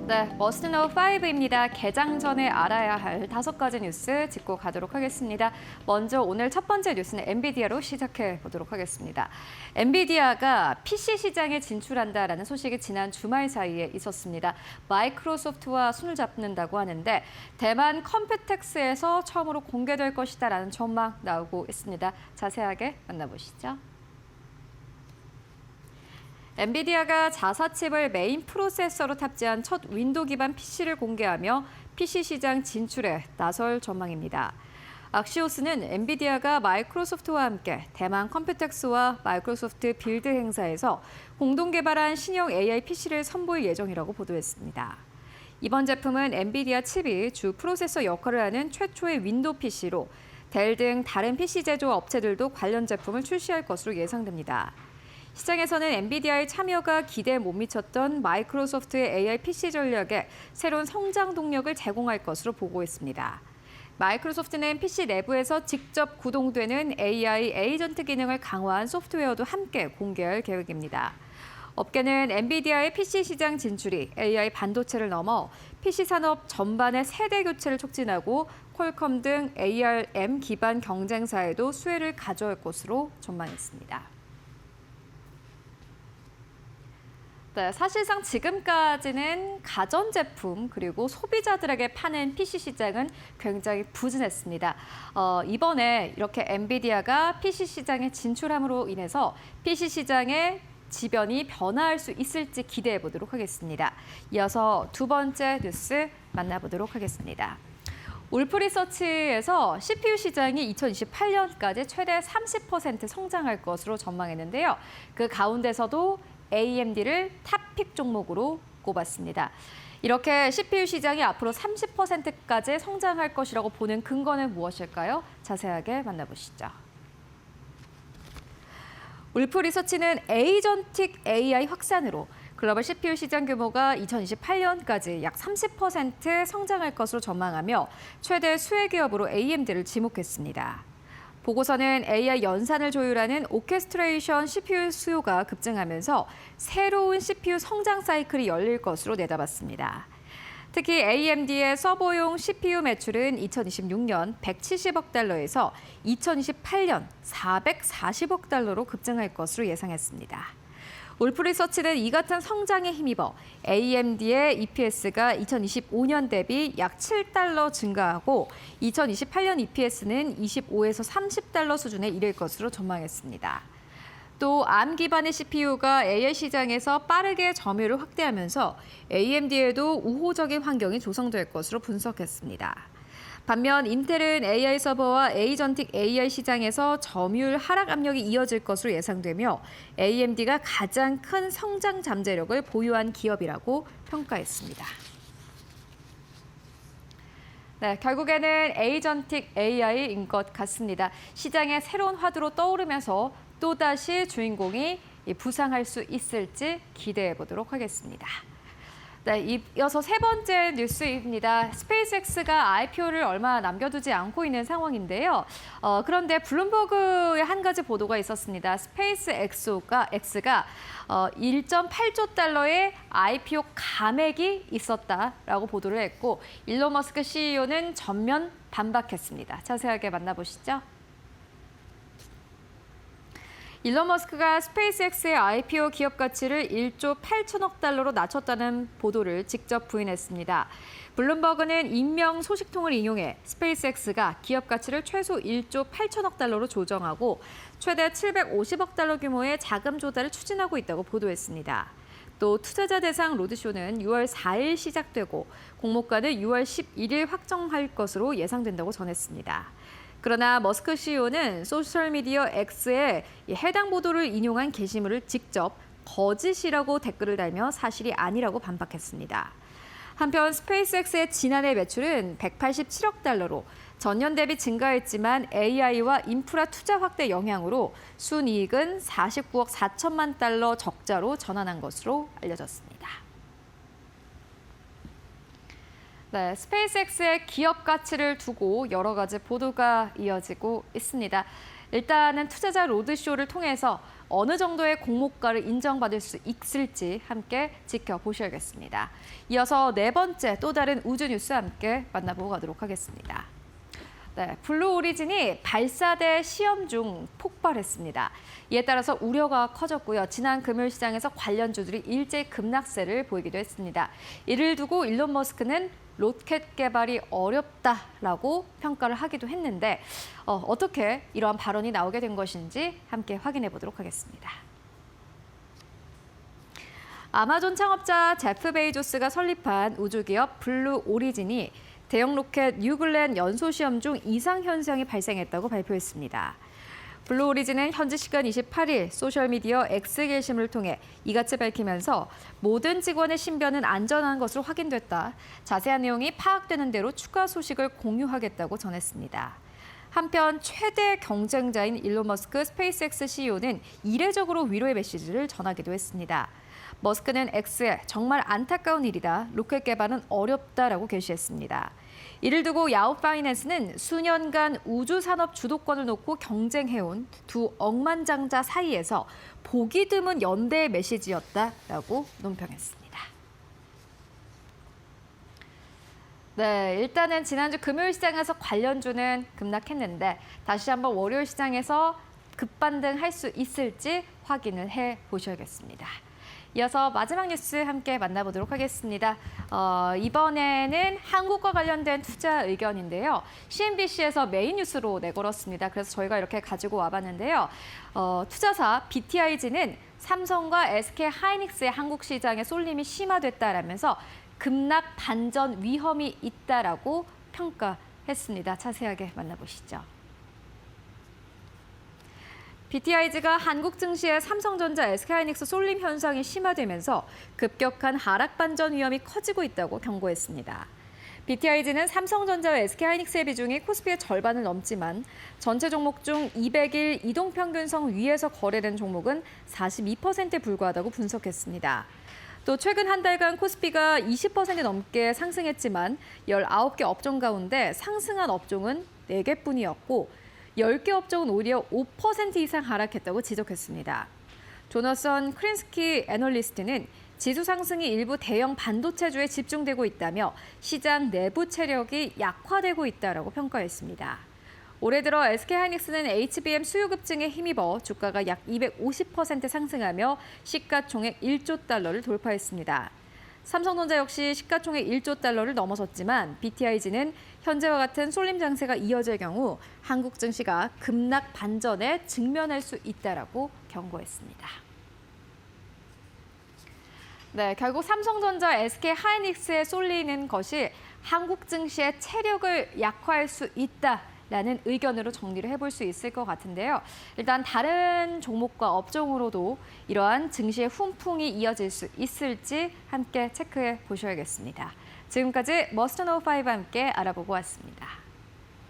네, 머스트노우 5입니다. 개장 전에 알아야 할 5가지 뉴스 짚고 가도록 하겠습니다. 먼저 오늘 첫 번째 뉴스는 엔비디아로 시작해 보도록 하겠습니다. 엔비디아가 PC 시장에 진출한다라는 소식이 지난 주말 사이에 있었습니다. 마이크로소프트와 손을 잡는다고 하는데 대만 컴퓨텍스에서 처음으로 공개될 것이다라는 전망 나오고 있습니다. 자세하게 만나보시죠. 엔비디아가 자사칩을 메인 프로세서로 탑재한 첫 윈도우 기반 PC를 공개하며 PC 시장 진출에 나설 전망입니다. 악시오스는 엔비디아가 마이크로소프트와 함께 대만 컴퓨텍스와 마이크로소프트 빌드 행사에서 공동 개발한 신형 AI PC를 선보일 예정이라고 보도했습니다. 이번 제품은 엔비디아 칩이 주 프로세서 역할을 하는 최초의 윈도우 PC로 델 등 다른 PC 제조 업체들도 관련 제품을 출시할 것으로 예상됩니다. 시장에서는 엔비디아의 참여가 기대에 못 미쳤던 마이크로소프트의 AI PC 전략에 새로운 성장 동력을 제공할 것으로 보고 있습니다. 마이크로소프트는 PC 내부에서 직접 구동되는 AI 에이전트 기능을 강화한 소프트웨어도 함께 공개할 계획입니다. 업계는 엔비디아의 PC 시장 진출이 AI 반도체를 넘어 PC 산업 전반의 세대 교체를 촉진하고 퀄컴 등 ARM 기반 경쟁사에도 수혜를 가져올 것으로 전망했습니다. 네, 사실상 지금까지는 가전제품 그리고 소비자들에게 파는 PC 시장은 굉장히 부진했습니다. 이번에 이렇게 엔비디아가 PC 시장에 진출함으로 인해서 PC 시장의 지변이 변화할 수 있을지 기대해 보도록 하겠습니다. 이어서 두 번째 뉴스 만나보도록 하겠습니다. 울프리서치에서 CPU 시장이 2028년까지 최대 30% 성장할 것으로 전망했는데요. 그 가운데서도 AMD를 탑픽 종목으로 꼽았습니다. 이렇게 CPU 시장이 앞으로 30%까지 성장할 것이라고 보는 근거는 무엇일까요? 자세하게 만나보시죠. 울프리서치는 에이전틱 AI 확산으로 글로벌 CPU 시장 규모가 2028년까지 약 30% 성장할 것으로 전망하며 최대 수혜 기업으로 AMD를 지목했습니다. 보고서는 AI 연산을 조율하는 오케스트레이션 CPU 수요가 급증하면서 새로운 CPU 성장 사이클이 열릴 것으로 내다봤습니다. 특히 AMD의 서버용 CPU 매출은 2026년 170억 달러에서 2028년 440억 달러로 급증할 것으로 예상했습니다. 울프리서치는 이 같은 성장에 힘입어 AMD의 EPS가 2025년 대비 약 7달러 증가하고 2028년 EPS는 25에서 30달러 수준에 이를 것으로 전망했습니다. 또 ARM 기반의 CPU가 AI 시장에서 빠르게 점유율을 확대하면서 AMD에도 우호적인 환경이 조성될 것으로 분석했습니다. 반면 인텔은 AI 서버와 에이전틱 AI 시장에서 점유율 하락 압력이 이어질 것으로 예상되며 AMD가 가장 큰 성장 잠재력을 보유한 기업이라고 평가했습니다. 네, 결국에는 에이전틱 AI인 것 같습니다. 시장의 새로운 화두로 떠오르면서 또다시 주인공이 부상할 수 있을지 기대해 보도록 하겠습니다. 네, 이어서 세 번째 뉴스입니다. 스페이스X가 IPO를 얼마 남겨두지 않고 있는 상황인데요. 그런데 블룸버그의 한 가지 보도가 있었습니다. 스페이스X가 1.8조 달러의 IPO 감액이 있었다라고 보도를 했고 일론 머스크 CEO는 전면 반박했습니다. 자세하게 만나보시죠. 일론 머스크가 스페이스X의 IPO 기업 가치를 1조 8천억 달러로 낮췄다는 보도를 직접 부인했습니다. 블룸버그는 익명 소식통을 인용해 스페이스X가 기업 가치를 최소 1조 8천억 달러로 조정하고 최대 750억 달러 규모의 자금 조달을 추진하고 있다고 보도했습니다. 또 투자자 대상 로드쇼는 6월 4일 시작되고 공모가는 6월 11일 확정할 것으로 예상된다고 전했습니다. 그러나 머스크 CEO는 소셜미디어 X에 해당 보도를 인용한 게시물을 직접 거짓이라고 댓글을 달며 사실이 아니라고 반박했습니다. 한편 스페이스X의 지난해 매출은 187억 달러로 전년 대비 증가했지만 AI와 인프라 투자 확대 영향으로 순이익은 49억 4천만 달러 적자로 전환한 것으로 알려졌습니다. 네, 스페이스X의 기업 가치를 두고 여러 가지 보도가 이어지고 있습니다. 일단은 투자자 로드쇼를 통해서 어느 정도의 공모가를 인정받을 수 있을지 함께 지켜보셔야겠습니다. 이어서 네 번째 또 다른 우주 뉴스 함께 만나보고 가도록 하겠습니다. 네, 블루 오리진이 발사대 시험 중 폭발했습니다. 이에 따라서 우려가 커졌고요. 지난 금요일 시장에서 관련주들이 일제히 급락세를 보이기도 했습니다. 이를 두고 일론 머스크는 로켓 개발이 어렵다라고 평가를 하기도 했는데 어떻게 이러한 발언이 나오게 된 것인지 함께 확인해 보도록 하겠습니다. 아마존 창업자 제프 베이조스가 설립한 우주기업 블루 오리진이 대형 로켓 뉴글렌 연소 시험 중 이상 현상이 발생했다고 발표했습니다. 블루 오리진은 현지 시간 28일 소셜미디어 X 게시물을 통해 이같이 밝히면서 모든 직원의 신변은 안전한 것으로 확인됐다. 자세한 내용이 파악되는 대로 추가 소식을 공유하겠다고 전했습니다. 한편 최대 경쟁자인 일론 머스크 스페이스X CEO는 이례적으로 위로의 메시지를 전하기도 했습니다. 머스크는 X에 정말 안타까운 일이다. 로켓 개발은 어렵다라고 게시했습니다. 이를 두고 야후 파이낸스는 수년간 우주 산업 주도권을 놓고 경쟁해온 두 억만장자 사이에서 보기 드문 연대의 메시지였다라고 논평했습니다. 네, 일단은 지난주 금요일 시장에서 관련주는 급락했는데 다시 한번 월요일 시장에서 급반등할 수 있을지 확인을 해보셔야겠습니다. 이어서 마지막 뉴스 함께 만나보도록 하겠습니다. 이번에는 한국과 관련된 투자 의견인데요. CNBC에서 메인 뉴스로 내걸었습니다. 그래서 저희가 이렇게 가지고 와봤는데요. 투자사 BTIG는 삼성과 SK 하이닉스의 한국 시장의 쏠림이 심화됐다라면서 급락 반전 위험이 있다라고 평가했습니다. 자세하게 만나보시죠. BTIG가 한국 증시의 삼성전자, SK하이닉스 쏠림 현상이 심화되면서 급격한 하락 반전 위험이 커지고 있다고 경고했습니다. BTIG는 삼성전자와 SK하이닉스의 비중이 코스피의 절반을 넘지만 전체 종목 중 200일 이동평균선 위에서 거래된 종목은 42%에 불과하다고 분석했습니다. 또 최근 한 달간 코스피가 20% 넘게 상승했지만 19개 업종 가운데 상승한 업종은 4개뿐이었고 10개 업종은 오히려 5% 이상 하락했다고 지적했습니다. 조너선 크린스키 애널리스트는 지수 상승이 일부 대형 반도체주에 집중되고 있다며 시장 내부 체력이 약화되고 있다고 평가했습니다. 올해 들어 SK하이닉스는 HBM 수요 급증에 힘입어 주가가 약 250% 상승하며 시가총액 1조 달러를 돌파했습니다. 삼성전자 역시 시가총액 1조 달러를 넘어섰지만 BTIG는 현재와 같은 쏠림 장세가 이어질 경우 한국 증시가 급락 반전에 직면할 수 있다라고 경고했습니다. 네, 결국 삼성전자, SK하이닉스에 쏠리는 것이 한국 증시의 체력을 약화할 수 있다라는 의견으로 정리를 해볼 수 있을 것 같은데요. 일단 다른 종목과 업종으로도 이러한 증시의 훈풍이 이어질 수 있을지 함께 체크해 보셔야겠습니다. 지금까지 머스트 노우 5와 함께 알아보고 왔습니다.